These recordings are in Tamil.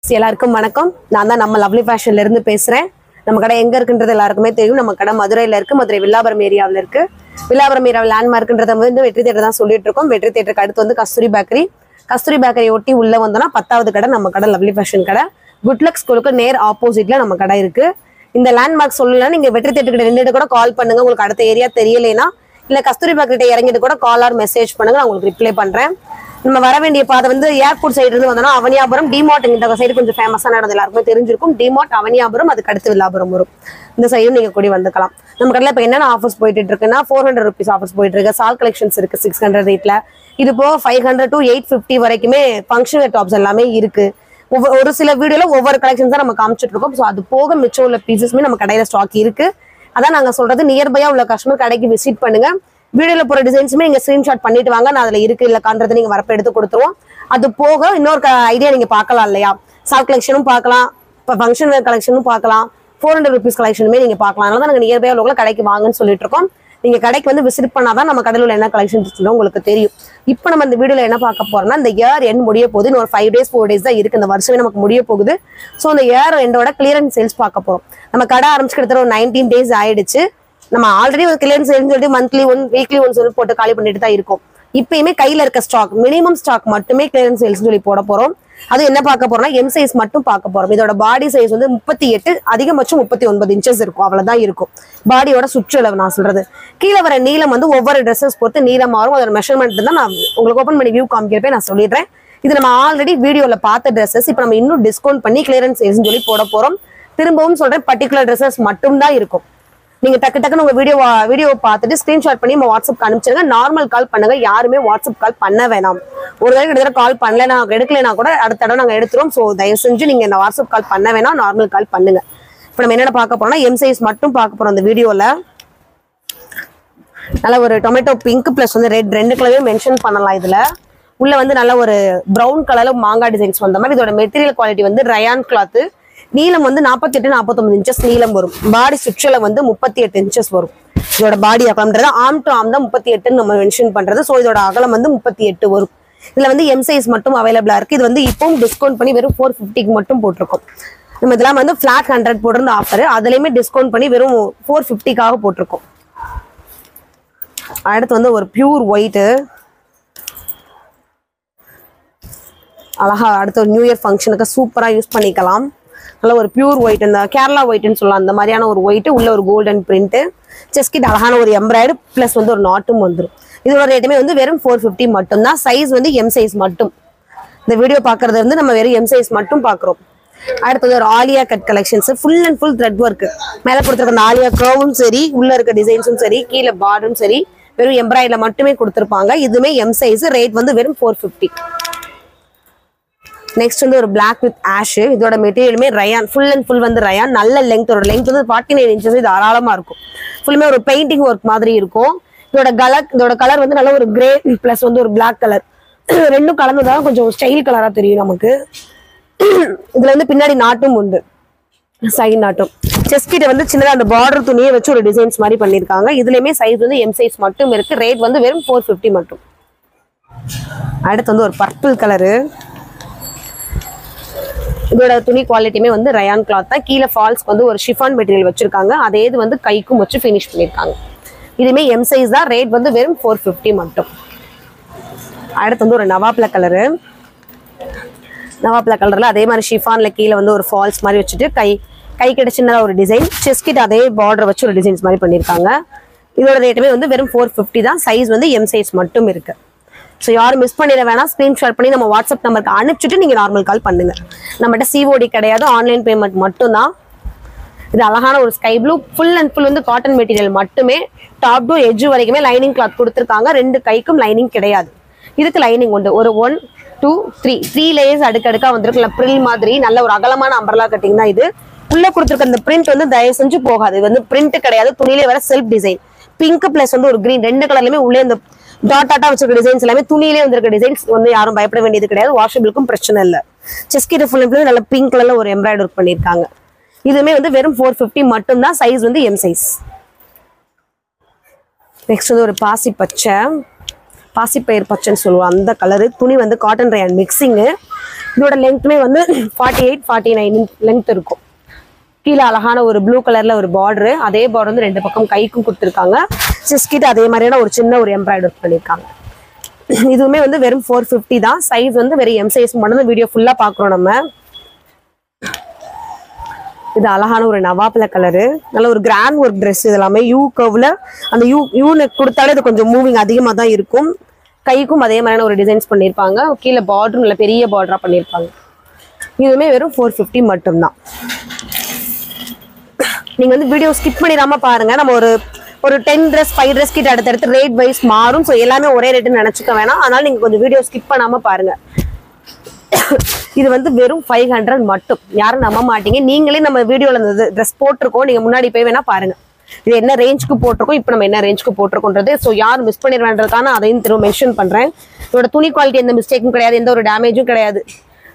எல்லாருக்கும் வணக்கம். நான் தான் நம்ம லவ்லி ஃபேஷன்ல இருந்து பேசுறேன். நம்ம கடை எங்க இருக்குன்றது எல்லாருக்குமே தெரியும். நம்ம கடை மதுரையில இருக்கு. மதுரை வில்லாபுரம் ஏரியாவில் இருக்கு. வில்லாபுரம் ஏரியாவில் லேண்ட்மார்க்ன்றத வந்து வெற்றி தேட்டர் தான் சொல்லிட்டு இருக்கோம். வெற்றி தேட்டருக்கு அடுத்து வந்து கஸ்தூரி பேக்கரி. கஸ்தூரி பேக்கரி ஒட்டி உள்ள வந்தோம்னா 10வது கடை நம்ம கடை லவ்லி ஃபேஷன் கடை. குட்லக் ஸ்கூலுக்கு நேர் ஆப்போசிட்ல நம்ம கடை இருக்கு. இந்த லேண்ட்மார்க் சொல்லலாம். நீங்க வெற்றி தேட்டருக்கு நின்றுட்டு கூட கால் பண்ணுங்க. உங்களுக்கு அடுத்த ஏரியா தெரியலைன்னா இல்ல கஸ்தூரி பேக்கரிட்ட இறங்கிட்டு கூட கால் ஆர் மெசேஜ் பண்ணுங்க. நான் உங்களுக்கு ரிப்ளை பண்றேன். நம்ம வர வேண்டிய பாதை வந்து ஏர்போர்ட் சைடு இருந்து வந்தோம்னா அவனியாபுரம் டிமார்ட் இந்த சைடு கொஞ்சம் ஃபேமஸான இடம் எல்லாருக்குமே தெரிஞ்சிருக்கும். டிமார்ட் அவனியாபுரம், அதுக்கு அடுத்து வில்லாபுரம் வரும். இந்த சைடும் நீங்க கூடி வந்துக்கலாம். நம்ம கடையில் இப்போ என்னென்ன ஆஃபர்ஸ் போயிட்டு இருக்குன்னா 400 rupees ஆஃபர்ஸ் போயிட்டு இருக்கு. சால் கலெக்ஷன்ஸ் இருக்கு 600 ரேட்ல. இது போக 500 to 850 வரைக்குமே ஃபங்க்ஷன் வேர் டாப்ஸ் எல்லாமே இருக்கு. ஒரு சில வீடியோல ஒவ்வொரு கலெக்ஷன்ஸ் தான் நம்ம காமிச்சிட்டு இருக்கோம். ஸோ அது போக மிச்சம் உள்ள பீசஸ்மே நம்ம கடையில ஸ்டாக் இருக்கு. அதான் நாங்க சொல்றது, நியர்பையா உள்ள கஸ்டமர் கடைக்கு விசிட் பண்ணுங்க. வீடியோல போற டிசைன்ஸுமே நீங்க ஸ்கிரீன்ஷாட் பண்ணிட்டு வாங்க. நான் அதுல இருக்கு இல்ல காண்றது நீங்க வரப்ப எடுத்து கொடுத்துருவோம். அது போக இன்னொரு ஐடியா நீங்க பார்க்கலாம் இல்லையா, சால் கலெக்ஷனும் பார்க்கலாம், இப்போ ஃபங்க்ஷன் வேர் கலெக்ஷனும் பார்க்கலாம், 400 rupees கலெக்ஷனுமே நீங்க பார்க்கலாம். அதனால தான் நாங்க நியர்பையா உள்ள கடைக்கு வாங்கன்னு சொல்லிட்டு இருக்கோம். நீங்க கடைக்கு வந்து விசிட் பண்ணாதான் நம்ம கடையில் உள்ள என்ன கலெக்ஷன் இருக்குன்னு உங்களுக்கு தெரியும். இப்போ நம்ம இந்த வீடியோல என்ன பார்க்க போறோம்னா, இந்த இயர் எண்ட் முடிய போகுது. இன்னொரு 5 days 4 days தான் இருக்கு. இந்த வருஷமே நமக்கு முடிய போகுது. ஸோ இந்த இயர் எண்டோட கிளியரன்ஸ் சேல்ஸ் பார்க்க போறோம். நம்ம கடை ஆரம்பிச்சு கிட்டத்தட்ட ஒரு 19 days ஆயிடுச்சு. நம்ம ஆல்ரெடி ஒரு கிளியரன்ஸ் சேல்ஸ் சொல்லிட்டு மந்த்லி ஒன் வீக்லி ஒன் சொல்லி போட்டு காலி பண்ணிட்டு தான் இருக்கும். இப்பயுமே கையில இருக்க ஸ்டாக் மினிமம் ஸ்டாக் மட்டுமே கிளியரன்ஸ் சேல்ஸ் சொல்லி போட போறோம். அது என்ன பார்க்க போறோம்னா எம் சைஸ் மட்டும் பார்க்க போறோம். இதோட பாடி சைஸ் வந்து 38, அதிகபட்சம் 39 inches இருக்கும். அவ்வளவுதான் இருக்கும் பாடியோட சுற்றளவு. நான் சொல்றது கீழே வர நீளம் வந்து ஒவ்வொரு ட்ரெஸ்ஸஸ் பொறுத்து நீளம் மாறும். அதோட மெஷர்மெண்ட் தான் நான் உங்களுக்கு ஓப்பன் பண்ணி வியூ காமிக்கிறப்ப நான் சொல்லிடுறேன். இது நம்ம ஆல்ரெடி வீடியோல பார்த்த ட்ரெஸ்ஸஸ் இப்போ நம்ம இன்னும் டிஸ்கவுண்ட் பண்ணி கிளியரன்ஸ் சேல்ஸ் சொல்லி போட போறோம். திரும்பவும் சொல்றேன், பர்டிகுலர் ட்ரெஸ்ஸஸ் மட்டும் தான் இருக்கும். நீங்க டக்கு டக்குன்னு உங்க வீடியோ பார்த்துட்டு ஸ்கிரீன்ஷாட் பண்ணி நம்ம வாட்ஸ்அப் அனுப்பிச்சிருங்க. நார்மல் கால் பண்ணுங்க. யாருமே வாட்ஸ்அப் கால் பண்ண வேணாம். ஒரு தடவை கிட்ட கால் பண்ணல எடுக்கலைன்னா கூட அடுத்த தடவை நாங்க எடுத்துருவோம். ஸோ தயவு செஞ்சு நீங்க இந்த வாட்ஸ்அப் கால் பண்ண வேணாம், நார்மல் கால் பண்ணுங்க. இப்போ நம்ம என்னென்ன பார்க்க போறோம்னா எம் சைஸ் மட்டும் பார்க்க போறோம். அந்த வீடியோல நல்ல ஒரு டொமேட்டோ பிங்க் பிளஸ் வந்து ரெட், ரெண்டு கலரையும் மென்ஷன் பண்ணலாம். இதுல உள்ள வந்து நல்ல ஒரு ப்ரௌன் கலர்ல மாங்காய் டிசைன்ஸ் வந்த மாதிரி. இதோட மெட்டீரியல் குவாலிட்டி வந்து ரயான் கிளாத். நீளம் வந்து 48-49 inches நீளம் வரும். பாடி சுற்றளவு வந்து 38 inches வரும். இதோட பாடி அகலம்ன்றது ஆம் டு ஆம் தான் 38 நம்ம மென்ஷன் பண்றது. ஸோ இதோட அகலம் வந்து 38 வரும். இதுல வந்து எம் சைஸ் மட்டும் அவைலபிளா இருக்கு. இது வந்து இப்பவும் டிஸ்கவுண்ட் பண்ணி வெறும் 450 மட்டும் போட்டிருக்கோம். நம்ம இதெல்லாம் வந்து ஃபிளாட் 100 போட்டிருந்த ஆஃபர், அதுலயுமே டிஸ்கவுண்ட் பண்ணி வெறும் 450க்காக போட்டிருக்கோம். அடுத்து வந்து ஒரு பியூர் ஒயிட்டு அழகா அடுத்த ஒரு நியூ இயர் ஃபங்க்ஷனுக்கு சூப்பரா யூஸ் பண்ணிக்கலாம். நல்ல ஒரு பியூர் ஒயிட், இந்த கேரளா ஒயிட்னு சொல்லலாம், அந்த மாதிரியான ஒரு ஒயிட் உள்ள ஒரு கோல்டன் பிரிண்ட். செஸ்கிட் அழகான ஒரு எம்ப்ராய்டு பிளஸ் வந்து ஒரு நாட்டும் வந்துடும். இதோட ரேட்டுமே வந்து வெறும் 450 மட்டும் தான். சைஸ் வந்து எம் சைஸ் மட்டும். இந்த வீடியோ பாக்குறது வந்து நம்ம வெறும் எம் சைஸ் மட்டும் பாக்குறோம். அடுத்தது ஒரு Alia cut collections, full and full thread work. மேல கொடுத்துருக்க அந்த ஆலியா கர்வும் சரி, உள்ள இருக்க டிசைன்ஸும் சரி, கீழே பார்டரும் சரி, வெறும் எம்ப்ராய்டுல மட்டுமே கொடுத்துருப்பாங்க. இதுமே எம் சைஸ். ரேட் வந்து வெறும் 450. நெக்ஸ்ட் வந்து ஒரு பிளாக் வித் ஆஷ். இதோட மெட்டீரியலுமே ரயான், ஃபுல் அண்ட் ஃபுல் வந்து ரயான். நல்ல லெங்த், ஒரு லெங்த் வந்து 49 inches தாராளமா இருக்கும். ஃபுல்லுமே ஒரு பெயிண்டிங் ஒர்க் மாதிரி இருக்கும். இதோட கலர் வந்து நல்ல ஒரு கிரே பிளஸ் வந்து ஒரு பிளாக் கலர், ரெண்டும் கலந்துதான் கொஞ்சம் ஸ்டைல் கலரா தெரியும் நமக்கு. இதுல வந்து பின்னாடி நாட்டும் உண்டு, சைடு நாட்டும். செஸ்ட் கிட்ட வந்து சின்னதா அந்த பார்டர் துணியை வச்சு ஒரு டிசைன்ஸ் மாதிரி பண்ணிருக்காங்க. இதுலயுமே சைஸ் வந்து எம் சைஸ் மட்டும் இருக்கு. ரேட் வந்து வெறும் 450 மட்டும். அடுத்து வந்து ஒரு பர்பிள் கலரு. இதோட துணி குவாலிட்டியுமே வந்து ரயான் கிளாத் தான். கீழே ஃபால்ஸ்க்கு வந்து ஒரு ஷிஃபான் மெட்டீரியல் வச்சிருக்காங்க. அதே இது வந்து கைக்கும் வச்சு ஃபினிஷ் பண்ணிருக்காங்க. இதுமே எம் சைஸ் தான். ரேட் வந்து வெறும் 450 மட்டும். அடுத்து வந்து ஒரு நவாப்ல கலரு. நவாப்ல கலர்ல அதே மாதிரி ஷிஃபான்ல கீழே வந்து ஒரு ஃபால்ஸ் மாதிரி வச்சுட்டு கை கிட்ட சின்னதா ஒரு டிசைன், செஸ்கிட் அதே பார்டர் வச்சு ஒரு டிசைன்ஸ் மாதிரி பண்ணிருக்காங்க. இதோட ரேட்டுமே வந்து வெறும் 450 தான். சைஸ் வந்து எம் சைஸ் மட்டும் இருக்கு. ஸோ யாரும் மிஸ் பண்ணிட வேணாம். ஸ்க்ரீன்ஷாட் பண்ணி நம்ம வாட்ஸ்அப் நம்பருக்கு அனுப்பிச்சுட்டு நீங்கள் நார்மல் கால் பண்ணுங்க. நம்மகிட்ட சிஓடி கிடையாது, ஆன்லைன் பேமெண்ட் மட்டும்தான். இது அழகான ஒரு sky blue, full and full வந்து காட்டன் மெட்டீரியல் மட்டுமே. டாப் டு எட்ஜ் வரைக்குமே லைனிங் கிளாத் கொடுத்துருக்காங்க. 2 கைக்கும் லைனிங் கிடையாது. இதுக்கு லைனிங் உண்டு. ஒரு 1 2 3 லேயர்ஸ் அடுக்கடுக்கா வந்துருக்கு. ப்ரில் மாதிரி நல்ல ஒரு அகலமான அம்பர்லா கட்டிங் தான் இது. உள்ள கொடுத்துருக்க இந்த பிரிண்ட் வந்து தயவு செஞ்சு போகாது. இது வந்து பிரிண்ட் கிடையாது, துணியிலே வர செல்ஃப் டிசைன். பிங்க் பிளஸ் வந்து ஒரு கிரீன், 2 கலர்லயுமே உள்ளே இந்த டாட்டா வச்சிருக்க டிசைன்ஸ் எல்லாமே துணியிலே வந்திருக்க டிசைன்ஸ் வந்து யாரும் பயப்பட வேண்டியது கிடையாது. வாஷபிளுக்கும் பிரச்சனை இல்லை. செஸ்கிட்ட ஃபுல் அண்ட் ஃபுல் நல்ல பிங்க் கலர்ல ஒரு எம்ப்ராய்டரி ஒர்க் பண்ணிருக்காங்க. இதுவுமே வந்து வெறும் 450 மட்டும் தான். சைஸ் வந்து எம் சைஸ். நெக்ஸ்ட் வந்து ஒரு பாசி பச்சை, பாசிப்பயிர் பச்சைன்னு சொல்லுவோம் அந்த கலரு. துணி வந்து காட்டன் ரயான் மிக்சிங்கு. இதோட லெங்க்மே வந்து 48-49 லெங்க் இருக்கும். கீழே அழகான ஒரு ப்ளூ கலர்ல ஒரு பார்டரு. அதே பார்டர் வந்து 2 பக்கம் கைக்கும் கொடுத்துருக்காங்க. சிஸ்கிட்ட அதே மாதிரியான ஒரு சின்ன ஒரு எம்ப்ராய்டரி பண்ணியிருக்காங்க. இதுவுமே வந்து வெறும் 450 தான். சைஸ் வந்து வெறும் எம் சைஸ் மட்டும் வீடியோ ஃபுல்லா பாக்குறோம் நம்ம. இது அழகான ஒரு நவாப்பழ கலரு. நல்ல ஒரு கிராண்ட் ஒர்க் ட்ரெஸ். இது எல்லாமே யூ கர்வ்ல அந்த யூ நெக் கொடுத்தாலே இது கொஞ்சம் மூவிங் அதிகமாக தான் இருக்கும். கைக்கும் அதே மாதிரியான ஒரு டிசைன்ஸ் பண்ணியிருப்பாங்க. கீழே பார்டரும் நல்ல பெரிய பார்டரா பண்ணியிருப்பாங்க. இதுவுமே வெறும் 450 மட்டும்தான். நீங்க வந்து வீடியோ ஸ்கிப் பண்ணிடாம பாருங்க. நம்ம ஒரு 10 ட்ரெஸ் 5 ட்ரெஸ் கிட்ட அடுத்தடுத்து ரேட் வைஸ் மாறும். ஸோ எல்லாமே ஒரே ரேட்டுன்னு நினைச்சுக்க வேணாம். அதனால நீங்க கொஞ்சம் வீடியோ ஸ்கிப் பண்ணாம பாருங்க. இது வந்து வெறும் 500 மட்டும். யாரும் நம்ப மாட்டீங்க. நீங்களே நம்ம வீடியோல இந்த ட்ரெஸ் போட்டிருக்கோம். நீங்க முன்னாடி போய் வேணா பாருங்க. இது என்ன ரேஞ்சுக்கு போட்டிருக்கோம், இப்போ நம்ம என்ன ரேஞ்சுக்கு போட்டிருக்கோன்றது. ஸோ யாரும் மிஸ் பண்ணிடுவேன்றதுக்கான அதையும் திரும்ப மென்ஷன் பண்றேன். இதோட துணி குவாலிட்டி எந்த மிஸ்டேக்கும் கிடையாது, எந்த ஒரு டேமேஜும் கிடையாது.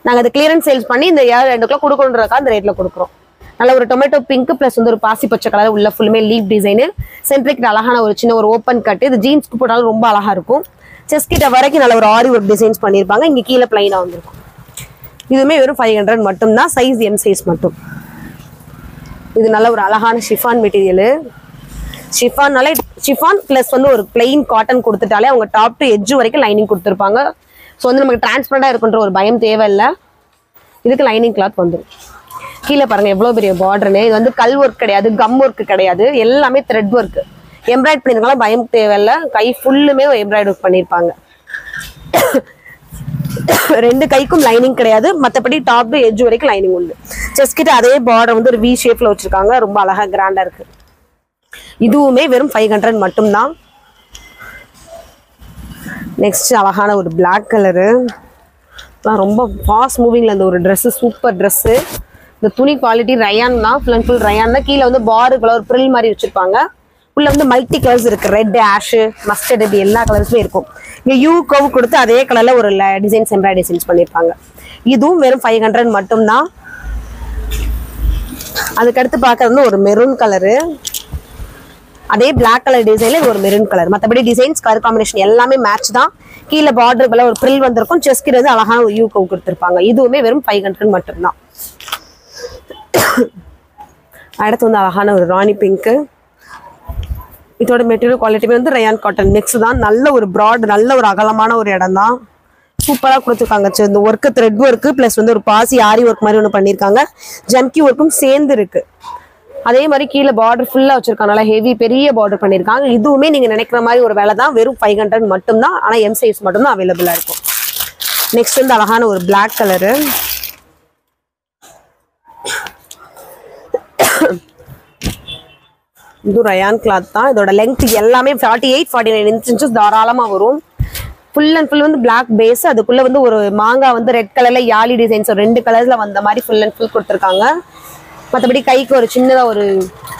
நாங்கள் அது கிளியரன்ஸ் சேல்ஸ் பண்ணி இந்த 2 கொடுக்கணுன்றதுக்காக அந்த ரேட்ல கொடுக்குறோம். நல்ல ஒரு டொமேட்டோ பிங்க் பிளஸ் வந்து ஒரு பாசி பச்சை கலர் உள்ள ஃபுல்லுமே லீப் டிசைனு. சென்ட்ரிக் அழகான ஒரு சின்ன ஒரு ஓப்பன் கட். இது ஜீன்ஸ்க்கு போட்டாலும் ரொம்ப அழகா இருக்கும். செஸ்ட் கிட்ட வரைக்கும் நல்ல ஒரு ஆரி ஒர்க் டிசைன்ஸ் பண்ணியிருப்பாங்க. இங்க கீழே பிளைனா வந்திருக்கும். இதுவுமே வெறும் 500 மட்டும்தான். சைஸ் எம் சைஸ் மட்டும். இது நல்ல ஒரு அழகான ஷிஃபான் மெட்டீரியல். ஷிஃபான் பிளஸ் வந்து ஒரு பிளைன் காட்டன் கொடுத்துட்டாலே அவங்க டாப் டு எட்ஜ் வரைக்கும் லைனிங் கொடுத்துருப்பாங்க. ஸோ வந்து நமக்கு டிரான்ஸ்பரண்டா இருக்குன்ற ஒரு பயம் தேவையில்லை. இதுக்கு லைனிங் கிளாத் வந்துடும். கீழே பாருங்க எவ்வளவு பெரிய பார்டர்னு. இது வந்து கல் ஒர்க் கிடையாது, கம் ஒர்க் கிடையாது, எல்லாமே த்ரெட் ஒர்க். எம்ப்ராய்ட் பண்ணிருக்காங்க, பயம் தேவையில்ல. கை ஃபுல்லுமே எம்ப்ராய்ட் ஒர்க் பண்ணிருப்பாங்க. 2 கைக்கும் லைனிங் கிடையாது. மற்றபடி டாப் எட்ஜ் வரைக்கும் லைனிங் உண்டு. செஸ்ட் கிட்ட அதே பார்டர் வந்து ஒரு வி ஷேப்ல வச்சிருக்காங்க. ரொம்ப அழகா கிராண்டா இருக்கு. இதுவுமே வெறும் 500 மட்டும்தான். நெக்ஸ்ட் அழகான ஒரு பிளாக் கலரு. ரொம்ப ஃபாஸ்ட் மூவிங்ல இந்த ஒரு ட்ரெஸ். Super dress. இந்த துணி குவாலிட்டி ரயான் தான். ஃபுல் அண்ட் ஃபுல் ரயான் தான். கீழே வந்து பாருக்குள்ள ஒரு ப்ரில் மாதிரி வச்சிருப்பாங்க. உள்ள வந்து மல்டி கலர்ஸ் இருக்கு. ரெட், ஆஷ், மஸ்டர்ட், இப்படி எல்லா கலர்ஸுமே இருக்கும். இங்க யூ கவ் கொடுத்து அதே கலர்ல ஒரு டிசைன்ஸ் எம்ப்ராய்டரி டிசைன்ஸ் பண்ணியிருப்பாங்க. இதுவும் வெறும் 500 மட்டும்தான். அதுக்கடுத்து பார்க்கறது வந்து ஒரு மெரூன் கலரு. அதே பிளாக் கலர் டிசைன்ல ஒரு மெரூன் கலர். மற்றபடி டிசைன்ஸ் கலர் காம்பினேஷன் எல்லாமே மேட்ச் தான். கீழே பார்டருக்குள்ள ஒரு ப்ரில் வந்திருக்கும். செஸ்ட் வந்து அழகான ஒரு யூ கவ் கொடுத்துருப்பாங்க. இதுவுமே வெறும் 500 மட்டும்தான். அடுத்து வந்து அழகான ஒரு ராணி பிங்க். இதோட மெட்டீரியல் குவாலிட்டி வந்து ரயான் காட்டன் மிக்ஸ் தான். நல்ல ஒரு ப்ராட், நல்ல ஒரு அகலமான ஒரு இடம் தான். சூப்பராக கொடுத்துருக்காங்க. இந்த ஒர்க்கு த்ரெட் ஒர்க்கு பிளஸ் வந்து ஒரு பாசி ஆரி ஒர்க் மாதிரி ஒன்று பண்ணியிருக்காங்க. ஜம்கி ஒர்க்கும் சேர்ந்து இருக்கு. அதே மாதிரி கீழே பார்டர் ஃபுல்லாக வச்சிருக்காங்க. நல்லா ஹெவி பெரிய பார்டர் பண்ணியிருக்காங்க. இதுவுமே நீங்க நினைக்கிற மாதிரி ஒரு வேலை தான். வெறும் 500 மட்டும்தான். ஆனால் எம் சைஸ் மட்டும்தான் அவைலபிளா இருக்கும். நெக்ஸ்ட் வந்து அழகான ஒரு பிளாக் கலரு. இது ரயான் கிளாத் தான். இதோட லெங்த் எல்லாமே 48-49 இன்ச்சஸ் தாராளமா வரும். ஃபுல் அண்ட் ஃபுல் வந்து பிளாக் பேஸ். அதுக்குள்ள வந்து ஒரு மாங்காய் வந்து ரெட் கலர்ல யாலி டிசைன்ஸ் 2 கலர்ஸ்ல வந்த மாதிரி ஃபுல் அண்ட் ஃபுல் கொடுத்துருக்காங்க. மற்றபடி கைக்கு ஒரு சின்னதா ஒரு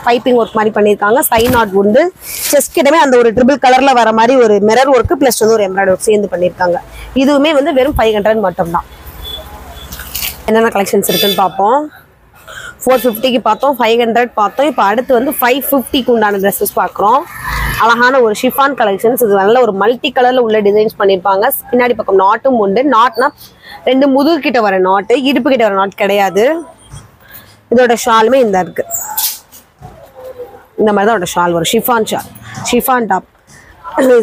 பைப்பிங் ஒர்க் மாதிரி பண்ணியிருக்காங்க. சைன் நாட் உண்டு. செஸ்ட் கிட்டமே அந்த ஒரு ட்ரிபிள் கலர்ல வர மாதிரி ஒரு மிரர் ஒர்க் பிளஸ் வந்து ஒரு எம்ப்ராய்டரி ஒர்க் சேர்ந்து பண்ணியிருக்காங்க. இதுவுமே வந்து வெறும் 500 மட்டும்தான். என்னென்ன கலெக்ஷன்ஸ் இருக்குன்னு பார்ப்போம். 450க்கு பார்த்தோம், 500 பார்த்தோம். இப்போ அடுத்து வந்து 550க்கு உண்டான ட்ரெஸ்ஸஸ் பார்க்குறோம். அழகான ஒரு ஷிஃபான் கலெக்ஷன்ஸ். இது நல்ல ஒரு மல்டி கலர்ல உள்ள டிசைன்ஸ் பண்ணியிருப்பாங்க. பின்னாடி பக்கம் நாட்டும் உண்டு. நாட்னா 2 முதுகு கிட்ட வர நாட்டு, இடுப்பு கிட்ட வர நாட் கிடையாது. இதோட ஷாலுமே இந்த இருக்கு. இந்த மாதிரி தான் இதோட ஷால் வரும். Chiffon shawl, chiffon top.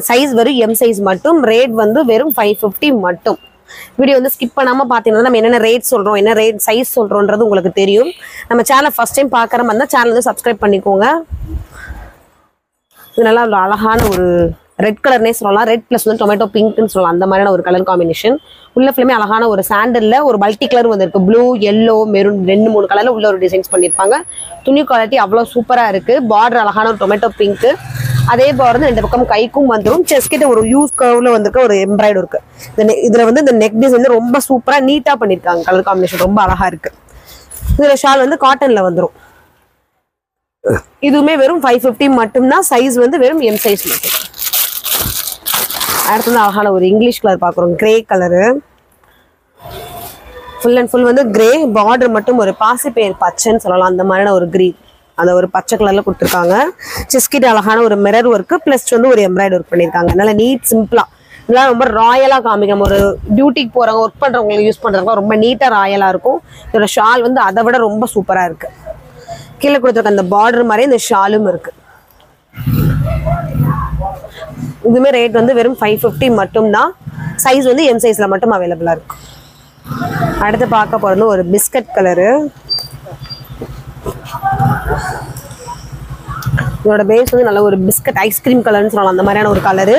Size வெறும் எம் சைஸ் மட்டும். ரேட் வந்து வெறும் 550 மட்டும். வீடியோ வந்து ஸ்கிப் பண்ணாம பாத்தீங்கன்னா நம்ம என்னென்ன ரேட் சொல்றோம், என்ன ரேட் சைஸ் சொல்றோம்ன்றது உங்களுக்கு தெரியும். நம்ம சேனலை ஃபர்ஸ்ட் டைம் பாக்குற மாதிரி இருந்தா சேனல் வந்து சப்ஸ்கிரைப் பண்ணிக்கோங்க. இது நல்லா அழகான ஒரு ரெட் கலர்னே சொல்லலாம். ரெட் பிளஸ் வந்து டொமேட்டோ பிங்க்னு சொல்லலாம். அந்த மாதிரியான ஒரு கலர் காம்பினேஷன். உள்ள ஃபுல்லுமே அழகான ஒரு சாண்டல்ல ஒரு மல்டி கலர் வந்திருக்கு. ப்ளூ, எல்லோ, மெரூன் 2-3 கலர்ல உள்ள ஒரு டிசைன்ஸ் பண்ணியிருப்பாங்க. துணி குவாலிட்டி அவ்வளோ சூப்பரா இருக்கு. பார்டர் அழகான ஒரு டொமேட்டோ பிங்க். அதே பார்டர் 2 பக்கம் கைக்கும் வந்துடும். செஸ்ட் கிட்ட ஒரு யூஸ் கர்வ்ல வந்திருக்க ஒரு எம்ப்ராய்டரி இருக்கு. இதுல வந்து இந்த நெக் டிசைன் வந்து ரொம்ப சூப்பரா நீட்டா பண்ணிருக்காங்க. கலர் காம்பினேஷன் ரொம்ப அழகா இருக்கு. இதுல ஷால் வந்து காட்டன்ல வந்துடும். இதுவுமே வெறும் 550 மட்டும்தான். சைஸ் வந்து வெறும் எம் சைஸ் மட்டும். அடுத்து வந்து அழகான ஒரு இங்கிலீஷ் கலர் பாக்குறோம். Grey colour. Full and full வந்து கிரே. பார்டர் மட்டும் ஒரு பாசிப்பயிர் பச்சைன்னு சொல்லலாம். அந்த மாதிரியான ஒரு கிரீன், அந்த ஒரு பச்சை கலர்ல கொடுத்துருக்காங்க. செஸ்ட் கிட்ட அழகான ஒரு மிரர் ஒர்க் பிளஸ் வந்து ஒரு எம்ப்ராய்டரி ஒர்க் பண்ணியிருக்காங்க. நல்ல நீட் சிம்பிளா இதெல்லாம் ரொம்ப ராயலா காமிக்கும். ஒரு டியூட்டிக்கு போறவங்க ஒர்க் பண்றவங்களுக்கு யூஸ் பண்றதுக்கு ரொம்ப நீட்டா ராயலா இருக்கும். இதோட ஷால் வந்து அதை விட ரொம்ப சூப்பரா இருக்கு. கீழே கொடுத்துருக்க அந்த பார்டர் மாதிரி இந்த ஷாலும் இருக்கு. இதுமே ரேட் வந்து வெறும் 550 மட்டும்தான். சைஸ் வந்து எம் சைஸ்ல மட்டும் அவைலபிளா இருக்கு. அடுத்து பார்க்க போறது ஒரு பிஸ்கட் கலரு. இதோட பேஸ் வந்து நல்ல ஒரு பிஸ்கட் ஐஸ்கிரீம் கலர்னு சொல்லலாம். அந்த மாதிரியான ஒரு கலரு.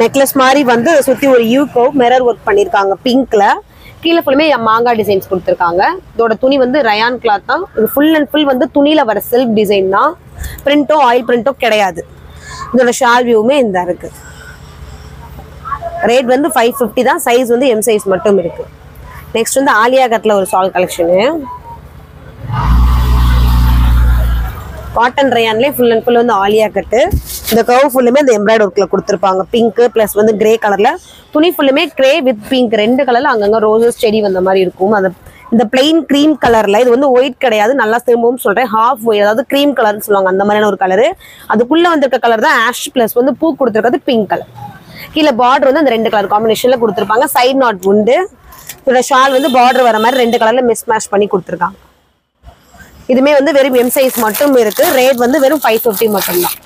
நெக்லஸ் மாதிரி வந்து சுற்றி ஒரு யூகோ மிரர் ஒர்க் பண்ணியிருக்காங்க பிங்க்ல. கீழே ஃபுல்லுமே மாங்காய் டிசைன்ஸ் கொடுத்துருக்காங்க. இதோட துணி வந்து ரயான் கிளாத் தான். இது ஃபுல் அண்ட் ஃபுல் வந்து துணியில வர செல்ஃப் டிசைன் தான். பிரிண்டோ ஆயில் பிரிண்டோ கிடையாது. இதோட ஷால் வியூமே இந்த இருக்கு. ரேட் வந்து 550 தான். சைஸ் வந்து எம் சைஸ் மட்டும் இருக்கு. நெக்ஸ்ட் வந்து ஆலியா கட்ல ஒரு ஷால் கலெக்ஷனு. காட்டன் ரயான்லேயே ஃபுல் அண்ட் ஃபுல் வந்து ஆலியா கட்டு. இந்த கர்வ் ஃபுல்லுமே இந்த எம்ப்ராய்டரி ஒர்க்கில் கொடுத்துருப்பாங்க. பிங்க் ப்ளஸ் வந்து கிரே கலரில். துணி ஃபுல்லுமே கிரே வித் பிங்க் ரெண்டு கலரில் அங்கங்கே ரோசஸ் செடி வந்த மாதிரி இருக்கும். அந்த இந்த பிளெயின் க்ரீம் கலரில் இது வந்து ஒயிட் கிடையாது. நல்லா திரும்பவும் சொல்கிறேன், ஹாஃப் ஒயிட், அதாவது க்ரீம் கலர்னு சொல்லுவாங்க. அந்த மாதிரியான ஒரு கலரு. அதுக்குள்ளே வந்திருக்க கலர் தான் ஆஷ் ப்ளஸ் வந்து பூ கொடுத்துருக்கிறது பிங்க் கலர். கீழே பார்டர் வந்து அந்த ரெண்டு கலர் காம்பினேஷனில் கொடுத்துருப்பாங்க. சைட் நாட் உண்டு. இதோட ஷால் வந்து பார்டர் வர மாதிரி ரெண்டு கலரில் மிஸ் மேட்ச் பண்ணி கொடுத்துருக்காங்க. இதுமே வந்து வெறும் எம் சைஸ் மட்டும் இருக்கு. ரேட் வந்து வெறும் 550 மட்டும்தான்.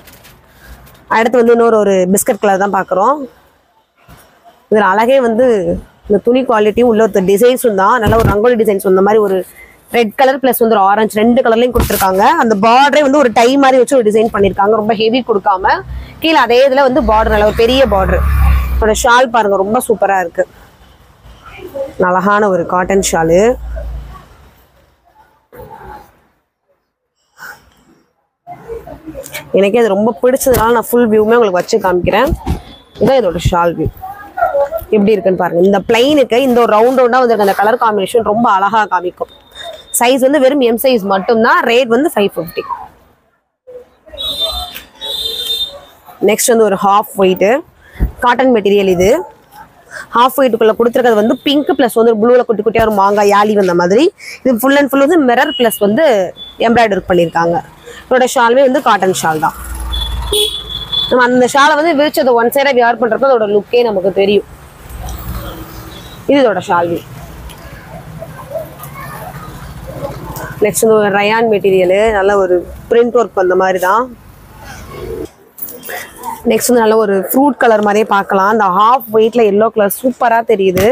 அடுத்து வந்து இன்னொரு ஒரு பிஸ்கட் கலர் தான் பார்க்குறோம். இதில் அழகே வந்து இந்த துணி குவாலிட்டியும் உள்ள ஒரு டிசைன்ஸும் தான். நல்ல ஒரு ரங்கோலி டிசைன்ஸ் வந்த மாதிரி ஒரு ரெட் கலர் ப்ளஸ் வந்து ஒரு ஆரஞ்சு ரெண்டு கலர்லையும் கொடுத்துருக்காங்க. அந்த பார்டரே வந்து ஒரு டை மாதிரி வச்சு ஒரு டிசைன் பண்ணியிருக்காங்க. ரொம்ப ஹெவி கொடுக்காம கீழே அதே இதில் வந்து பார்டர் நல்ல ஒரு பெரிய பார்டர். இதோட ஷால் பாருங்க ரொம்ப சூப்பராக இருக்கு. அழகான ஒரு காட்டன் ஷாலு. எனக்கே அது ரொம்ப பிடிச்சதுனால நான் ஃபுல் வியூமே உங்களுக்கு வச்சு காமிக்கிறேன். இதான் இதோட ஷால் வியூ எப்படி இருக்குன்னு பாருங்க. இந்த பிளைனுக்கு இந்த ஒரு ரவுண்ட் ரவுண்டா வந்து அந்த கலர் காம்பினேஷன் ரொம்ப அழகா காமிக்கும். சைஸ் வந்து வெறும் எம் சைஸ் மட்டும்தான். ரேட் வந்து 550. நெக்ஸ்ட் வந்து ஒரு ஹாஃப் ஒயிட்டு காட்டன் மெட்டீரியல். இது ஹாஃப் ஒயிட்டுக்குள்ள கொடுத்துருக்கிறது வந்து பிங்க் பிளஸ் வந்து ப்ளூல குட்டி குட்டியா ஒரு மாங்காய் யாலி வந்த மாதிரி. இது ஃபுல் அண்ட் ஃபுல் வந்து மிரர் பிளஸ் வந்து எம்ப்ராய்டரி பண்ணியிருக்காங்க. இதோட ஷாலுமே வந்து காட்டன் ஷால் தான். நம்ம அந்த ஷாலை வந்து விரிச்சதை ஒன் சைடா வியர் பண்றப்ப அதோட லுக்கே நமக்கு தெரியும். இது இதோட ஷால். நெக்ஸ்ட் வந்து ஒரு ரயான் மெட்டீரியலு. நல்ல ஒரு பிரிண்ட் ஒர்க் அந்த மாதிரி தான். நெக்ஸ்ட் வந்து நல்ல ஒரு ஃப்ரூட் கலர் மாதிரியே பார்க்கலாம். அந்த ஹாஃப் ஒயிட்ல எல்லோ கலர் சூப்பரா தெரியுது.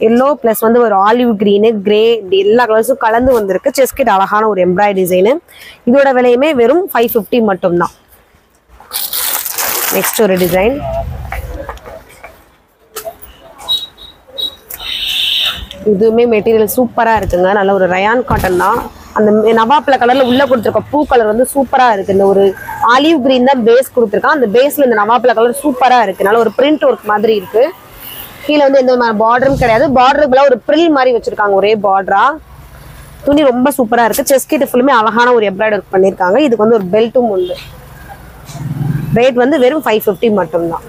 எல்லோ பிளஸ் வந்து ஒரு ஆலிவ் கிரீனு கிரே எல்லா கலர்ஸும் கலந்து வந்திருக்கு. செஸ்கிட் அழகான ஒரு எம்ப்ராய்டரி டிசைனு. இதோட விலையுமே வெறும் 550 மட்டும்தான். நெக்ஸ்ட் ஒரு டிசைன். இதுவுமே மெட்டீரியல் சூப்பரா இருக்குங்க. நல்ல ஒரு ரயான் காட்டன் தான். அந்த நவாப்ல கலர்ல உள்ள கொடுத்துருக்க பூ கலர் வந்து சூப்பரா இருக்கு. இந்த ஒரு ஆலிவ் கிரீன் தான் பேஸ் கொடுத்துருக்கான். அந்த பேஸ்ல இந்த நவாப்ல கலர் சூப்பரா இருக்கு. நல்ல ஒரு பிரிண்ட் ஒர்க் மாதிரி இருக்கு. கீழே வந்து எந்த மாதிரி பார்டரும் கிடையாது. பார்டருக்கு ஒரு பிரில் மாதிரி வச்சிருக்காங்க ஒரே பார்டரா. துணி ரொம்ப சூப்பரா இருக்கு. செஸ்ட் கிட்ட ஃபுல்லுமே அழகான ஒரு எம்ப்ராய்டரி ஒர்க் பண்ணிருக்காங்க. இதுக்கு வந்து ஒரு பெல்ட்டும் உண்டு. ரேட் வந்து வெறும் 550 மட்டும்தான்.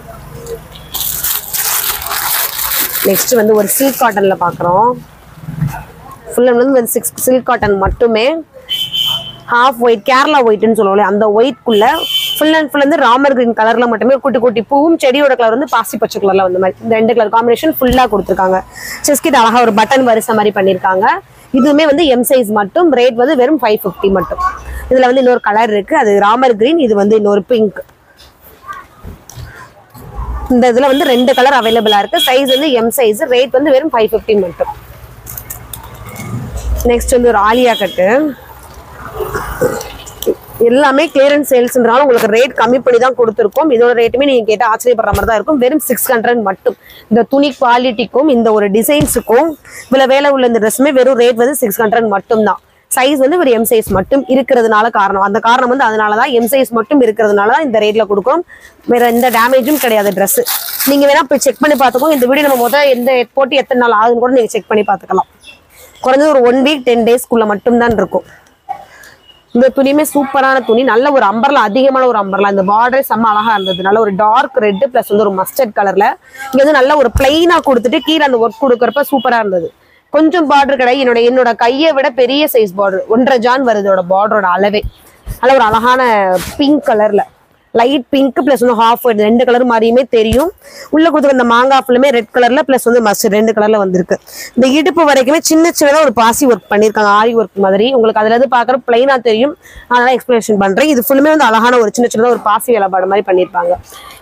நெக்ஸ்ட் வந்து ஒரு சில்க் காட்டன்ல பாக்குறோம். ஃபுல் அண்ட் வந்து சில்க் காட்டன் மட்டுமே. ஹாஃப் ஒயிட் கேரளா ஒயிட்னு சொல்லுவோம்ல அந்த ஒயிட்குள்ள ஃபுல் அண்ட் ஃபுல் வந்து ராமர் கிரீன் கலர்ல மட்டுமே குட்டி குட்டி பூவும் செடியோட கலர் வந்து பாசி பச்சை கலர்ல வந்த மாதிரி இந்த ரெண்டு கலர் காம்பினேஷன் ஃபுல்லா கொடுத்துருக்காங்க. செஸ்கிட் அழகா ஒரு பட்டன் வரிசை மாதிரி பண்ணிருக்காங்க. இதுவுமே வந்து எம் சைஸ் மட்டும். ரேட் வந்து வெறும் 550 மட்டும். இதுல வந்து இன்னொரு கலர் இருக்கு. அது ராமர் கிரீன். இது வந்து இன்னொரு பிங்க். இந்த இதுல வந்து ரெண்டு கலர் அவைலபிளா இருக்கு. சைஸ் வந்து எம் சைஸ். ரேட் வந்து வெறும் 550 மட்டும். நெக்ஸ்ட் வந்து ஒரு ஆலியா கட்டு. எல்லாமே கிளியரன்ஸ் சேல்ஸ்ன்றாலும் உங்களுக்கு ரேட் கம்மி பண்ணி தான் கொடுத்துருக்கோம். இதோட ரேட்டுமே நீங்க கேட்ட ஆச்சரியப்படுற மாதிரி தான் இருக்கும். வெறும் 600 மட்டும். இந்த துணி குவாலிட்டிக்கும் இந்த ஒரு டிசைன்ஸுக்கும் இவ்வளவு வேலை உள்ள இந்த ட்ரெஸ்ஸுமே வெறும் ரேட் வந்து 600 மட்டும் தான். சைஸ் வந்து ஒரு எம் சைஸ் மட்டும் இருக்கிறதுனால காரணம். அந்த காரணம் வந்து அதனாலதான் எம் சைஸ் மட்டும் இருக்கிறதுனாலதான் இந்த ரேட்ல கொடுக்கும். வேற எந்த டேமேஜும் கிடையாது ட்ரெஸ். நீங்க வேணா போய் செக் பண்ணி பார்த்துக்கோங்க. இந்த வீடியோ நம்ம முதல்ல எந்த போட்டு எத்தனை நாள் ஆகுதுன்னு கூட நீங்க செக் பண்ணி பார்த்துக்கலாம். குறைஞ்சது ஒரு 1 வீக் 10 டேஸ்க்குள்ள மட்டும்தான் இருக்கும். இந்த துணியுமே சூப்பரான துணி. நல்ல ஒரு அம்பர்லா, அதிகமான ஒரு அம்பர்லா. இந்த பார்டரே செம்ம அழகா இருந்தது. நல்ல ஒரு டார்க் ரெட் பிளஸ் வந்து ஒரு மஸ்டர்ட் கலர்ல இங்க வந்து நல்ல ஒரு பிளைனா கொடுத்துட்டு கீழே அந்த ஒர்க் கொடுக்கறப்ப சூப்பரா இருந்தது. கொஞ்சம் பார்டர் கிடையாது. என்னோட கையை விட பெரிய சைஸ் பார்டர் 1.5 ஜான் வருதோட பார்டரோட அளவே. நல்ல ஒரு அழகான பிங்க் கலர்ல லைட் பிங்க் பிளஸ் வந்து ஹாஃப் ஒயிட் ரெண்டு கலர் மாதிரியுமே தெரியும். உள்ள கொடுத்துருக்க இந்த மாங்காய் ஃபுல்லுமே ரெட் கலர்ல பிளஸ் வந்து மஸ்டர்ட் ரெண்டு கலர்ல வந்திருக்கு. இந்த இடுப்பு வரைக்குமே சின்ன சின்னதா ஒரு பாசி ஒர்க் பண்ணிருக்காங்க, ஆரி ஒர்க் மாதிரி. உங்களுக்கு அதுல இருந்து பாக்குற பிளைனா தெரியும், அதனால எக்ஸ்பிளேஷன் பண்றேன். இது ஃபுல்லுமே வந்து அழகான ஒரு சின்ன சின்னதா ஒரு பாசி வேலைப்பாடு மாதிரி பண்ணிருப்பாங்க.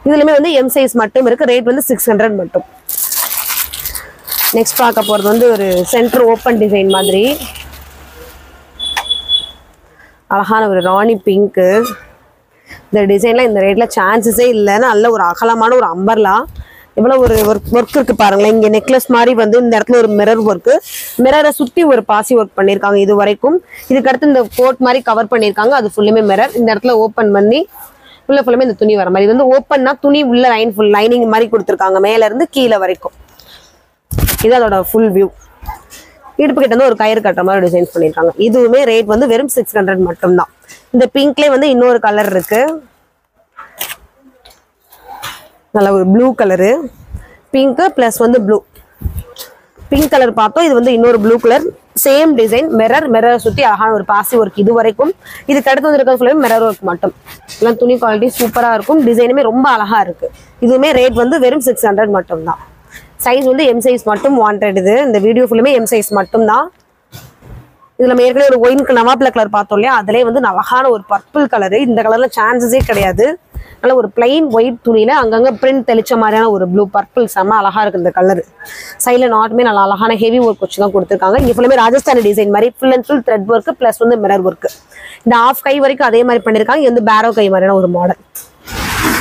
இதுலயுமே வந்து எம் சைஸ் மட்டும் இருக்கு. ரேட் வந்து 600 மட்டும். நெக்ஸ்ட் பார்க்க போறது வந்து ஒரு சென்டர் ஓப்பன் டிசைன் மாதிரி அழகான ஒரு ராணி பிங்க். இந்த டிசைன்ல இந்த ரேட்ல சான்சஸே இல்லை. நல்ல ஒரு அகலமான ஒரு அம்பர்லா, எவ்வளவு ஒரு ஒர்க் இருக்கு பாருங்களேன். இங்க நெக்லஸ் மாதிரி வந்து இந்த இடத்துல ஒரு மிரர் ஒர்க், மிரரை சுத்தி ஒரு பாசி ஒர்க் பண்ணிருக்காங்க இது வரைக்கும். இதுக்கு அடுத்து இந்த கோட் மாதிரி கவர் பண்ணிருக்காங்க, அது ஃபுல்லுமே மிரர். இந்த இடத்துல ஓப்பன் பண்ணி உள்ள ஃபுல்லுமே இந்த துணி வர மாதிரி. இது வந்து ஓப்பன்னா துணி உள்ள லைன் ஃபுல் லைனிங் மாதிரி கொடுத்துருக்காங்க மேல இருந்து கீழே வரைக்கும். இது அதோட ஃபுல் வியூ. இடுப்பு கிட்ட வந்து ஒரு கயிறு கட்டுற மாதிரி டிசைன் பண்ணிருக்காங்க. இதுவுமே ரேட் வந்து வெறும் 600 மட்டும்தான். இந்த பிங்க்லேயே வந்து இன்னொரு கலர் இருக்கு, நல்ல ஒரு ப்ளூ கலரு. பிங்க் பிளஸ் வந்து ப்ளூ, பிங்க் கலர் பார்த்தோம். இது வந்து இன்னொரு ப்ளூ கலர், சேம் டிசைன். மிரரை சுற்றி அழகான ஒரு பாசி ஒர்க் இது வரைக்கும். இதுக்கு அடுத்து வந்து இருக்கிறது ஃபுல்லாக மிரர் ஒர்க் மட்டும். எல்லாம் துணி குவாலிட்டி சூப்பராக இருக்கும், டிசைனுமே ரொம்ப அழகா இருக்கு. இதுவுமே ரேட் வந்து வெறும் 600 மட்டும்தான். சைஸ் வந்து எம் சைஸ் மட்டும் வாண்டட். இது இந்த வீடியோ ஃபுல்லுமே எம் சைஸ் மட்டும் தான். இதுல நம்ம ஏற்கனவே ஒரு ஒயின் நவாப்ல கலர் பார்த்தோம் இல்லையா, அதுலேயே வந்து அழகான ஒரு பர்பிள் கலரு. இந்த கலர்ல சான்சஸே கிடையாது. நல்ல ஒரு பிளைன் ஒயிட் துணியில அங்கங்க பிரிண்ட் தெளிச்ச மாதிரியான ஒரு ப்ளூ பர்பிள் செம்ம அழகா இருக்கு இந்த கலர். சைட்ல நாட்டுமே நல்லா அழகான ஹெவி ஒர்க் வச்சு தான் கொடுத்துருக்காங்க. இங்க ஃபுல்லுமே ராஜஸ்தானி டிசைன் மாதிரி full and full thread work plus வந்து மிரர் ஒர்க். இந்த ஆஃப் கை வரைக்கும் அதே மாதிரி பண்ணிருக்காங்க. இது வந்து பேரோ கை மாதிரியான ஒரு மாடல்.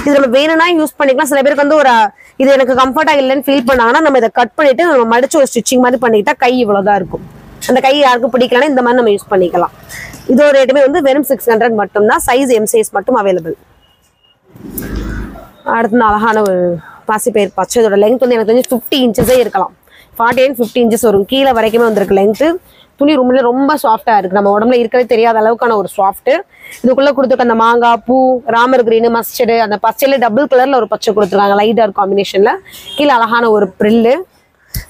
இது நம்ம வேணும்னா யூஸ் பண்ணிக்கலாம். சில பேருக்கு வந்து ஒரு இது எனக்கு கம்ஃபர்டா இல்லைன்னு ஃபீல் பண்ணாங்கன்னா நம்ம இதை கட் பண்ணிட்டு நம்ம மடிச்சு ஒரு ஸ்டிச்சிங் மாதிரி பண்ணிக்கிட்டா கை இவ்வளவுதான் இருக்கும். அந்த கை யாருக்கும் பிடிக்கலன்னா இந்த மாதிரி நம்ம யூஸ் பண்ணிக்கலாம். இதோட ரேட்டுமே வந்து வெறும் 600 மட்டும்தான். சைஸ் எம் சைஸ் மட்டும் அவைலபிள். அடுத்து அழகான ஒரு பாசிப்பயிர் பச்சை. இதோட லெங்த் வந்து எனக்கு தெரிஞ்சு 50 இன்ச்சஸே இருக்கலாம். 48-50 இன்ச்சஸ் வரும். கீழே வரைக்குமே வந்திருக்கு லெங்த். துணி ரூம்ல ரொம்ப சாஃப்டா இருக்கு, நம்ம உடம்புல இருக்கவே தெரியாத அளவுக்கான ஒரு சாஃப்ட். இதுக்குள்ள கொடுத்துருக்க அந்த மாங்காய் பூ, ராமர் கிரீன், மஸ்டர்டு, அந்த பச்சையில டபுள் கலர்ல ஒரு பச்சை கொடுத்துருக்காங்க லைட் டார்க் காம்பினேஷன்ல. கீழே அழகான ஒரு பிரில்லு.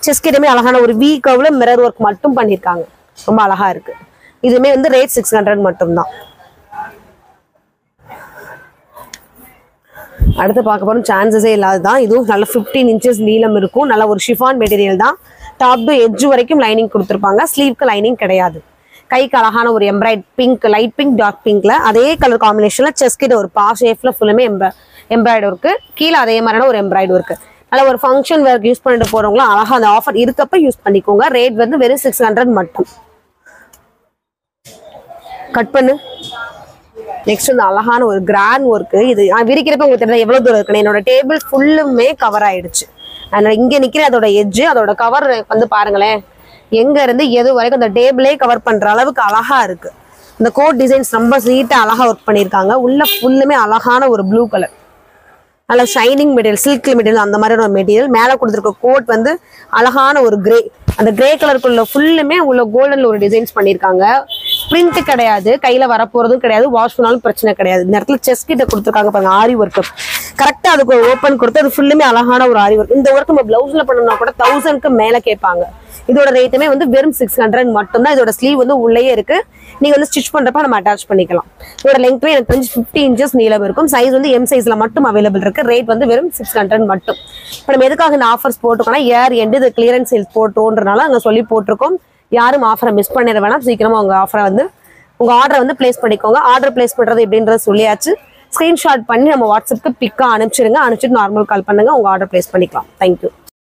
செஸ் கிட்டமே அழகான ஒரு வி கர்வ்ல மிரர் ஒர்க் மட்டும் பண்ணிருக்காங்க, ரொம்ப அழகா இருக்கு. இதுவுமே வந்து ரேட் 600 மட்டும்தான். அடுத்து பார்க்க போறோம் சான்சஸே இல்லாததான். இதுவும் நல்ல 15 இன்ச்சஸ் நீளம் இருக்கும். நல்ல ஒரு ஷிஃபான் மெட்டீரியல் தான். டாப் டு எட்ஜ் வரைக்கும் லைனிங் கொடுத்துருப்பாங்க. ஸ்லீவ்க்கு லைனிங் கிடையாது. கைக்கு அழகான ஒரு எம்ப்ராய்ட் பிங்க், லைட் பிங்க், டார்க் பிங்க்ல அதே கலர் காம்பினேஷன்ல செஸ் கிட்ட ஒரு பா ஷேப்ல ஃபுல்லுமே எம்ப்ராய்டு ஒர்க்கு. கீழே அதே மாதிரியான ஒரு எம்ப்ராய்டு ஒர்க்கு. நல்ல ஒரு ஃபங்க்ஷன் ஒர்க் யூஸ் பண்ணிட்டு போறவங்களும் அழகா அந்த ஆஃபர் இருக்கப்ப யூஸ் பண்ணிக்கோங்க. ரேட் வந்து வெறும் 600 மட்டும். கட் பண்ணு. நெக்ஸ்ட் வந்து அழகான ஒரு கிராண்ட் ஒர்க்கு. இது விரிக்கிறப்ப உங்களுக்கு தெரியல எவ்வளவு தூரம் இருக்குன்னு. என்னோட டேபிள் ஃபுல்லுமே கவர் ஆயிடுச்சு. அதனால இங்க நிக்கிற அதோட எட்ஜ், அதோட கவர் வந்து பாருங்களேன், எங்க இருந்து எது வரைக்கும் அந்த டேபிளே கவர் பண்ற அளவுக்கு அழகா இருக்கு. இந்த கோட் டிசைன்ஸ் ரொம்ப நீட்டா அழகா ஒர்க் பண்ணிருக்காங்க. உள்ள ஃபுல்லுமே அழகான ஒரு ப்ளூ கலர், நல்ல ஷைனிங் மெட்டீரியல், சில்க் மெட்டீரியல் அந்த மாதிரி ஒரு மெட்டீரியல். மேல கொடுத்துருக்க கோட் வந்து அழகான ஒரு கிரே, அந்த கிரே கலருக்குள்ள ஃபுல்லுமே உள்ள கோல்டன்ல ஒரு டிசைன்ஸ் பண்ணிருக்காங்க. பிரிண்ட் கிடையாது, கையில வரப்போறதும் கிடையாது, வாஷ் பண்ணாலும் பிரச்சனை கிடையாது. இந்த இடத்துல செஸ் கிட்ட கொடுத்துருக்காங்க பாருங்க, ஆரி ஒர்க். கரெக்டா அதுக்கு ஒரு ஓப்பன் கொடுத்து அது ஃபுல்லுமே அழகான ஒரு ஆரி ஒர்க். இந்த ஒர்க் நம்ம பிளவுஸ்ல பண்ணோம்னா கூட 1000க்கு மேல கேட்பாங்க. இதோட ரேட்டுமே வந்து வெறும் 600 மட்டும்தான். இதோட ஸ்லீவ் வந்து உள்ளேயே இருக்கு. நீங்க வந்து ஸ்டிச் பண்றப்ப நம்ம அட்டாச் பண்ணிக்கலாம். இதோட லெங்க்மே எனக்கு தெரிஞ்சு 50 இன்ச்சஸ் நீளம் இருக்கும். சைஸ் வந்து எம் சைஸ்ல மட்டும் அவைலபிள் இருக்கு. ரேட் வந்து வெறும் 600 மட்டும். இப்போ நம்ம எதுக்காக இந்த ஆஃபர்ஸ் போட்டுக்கோனா, ஏர் எண்டு இது கிளியரன்ஸ் சேல்ஸ் போட்டோன்றனால அங்க சொல்லி போட்டிருக்கோம். யாரும் ஆஃபரை மிஸ் பண்ணிட வேணாம். சீக்கிரமா உங்க ஆஃபரை வந்து உங்க ஆர்டரை வந்து பிளேஸ் பண்ணிக்கோங்க. ஆர்டர் பிளேஸ் பண்றது எப்படின்றத சொல்லியாச்சு. ஸ்கிரீன்ஷாட் பண்ணி நம்ம வாட்ஸ்அப்க்கு பிக்கா அனுப்பிச்சிருங்க. அனுப்பிச்சிட்டு நார்மல் கால் பண்ணுங்க, உங்க ஆர்டர் பிளேஸ் பண்ணிக்கலாம். தேங்க்யூ.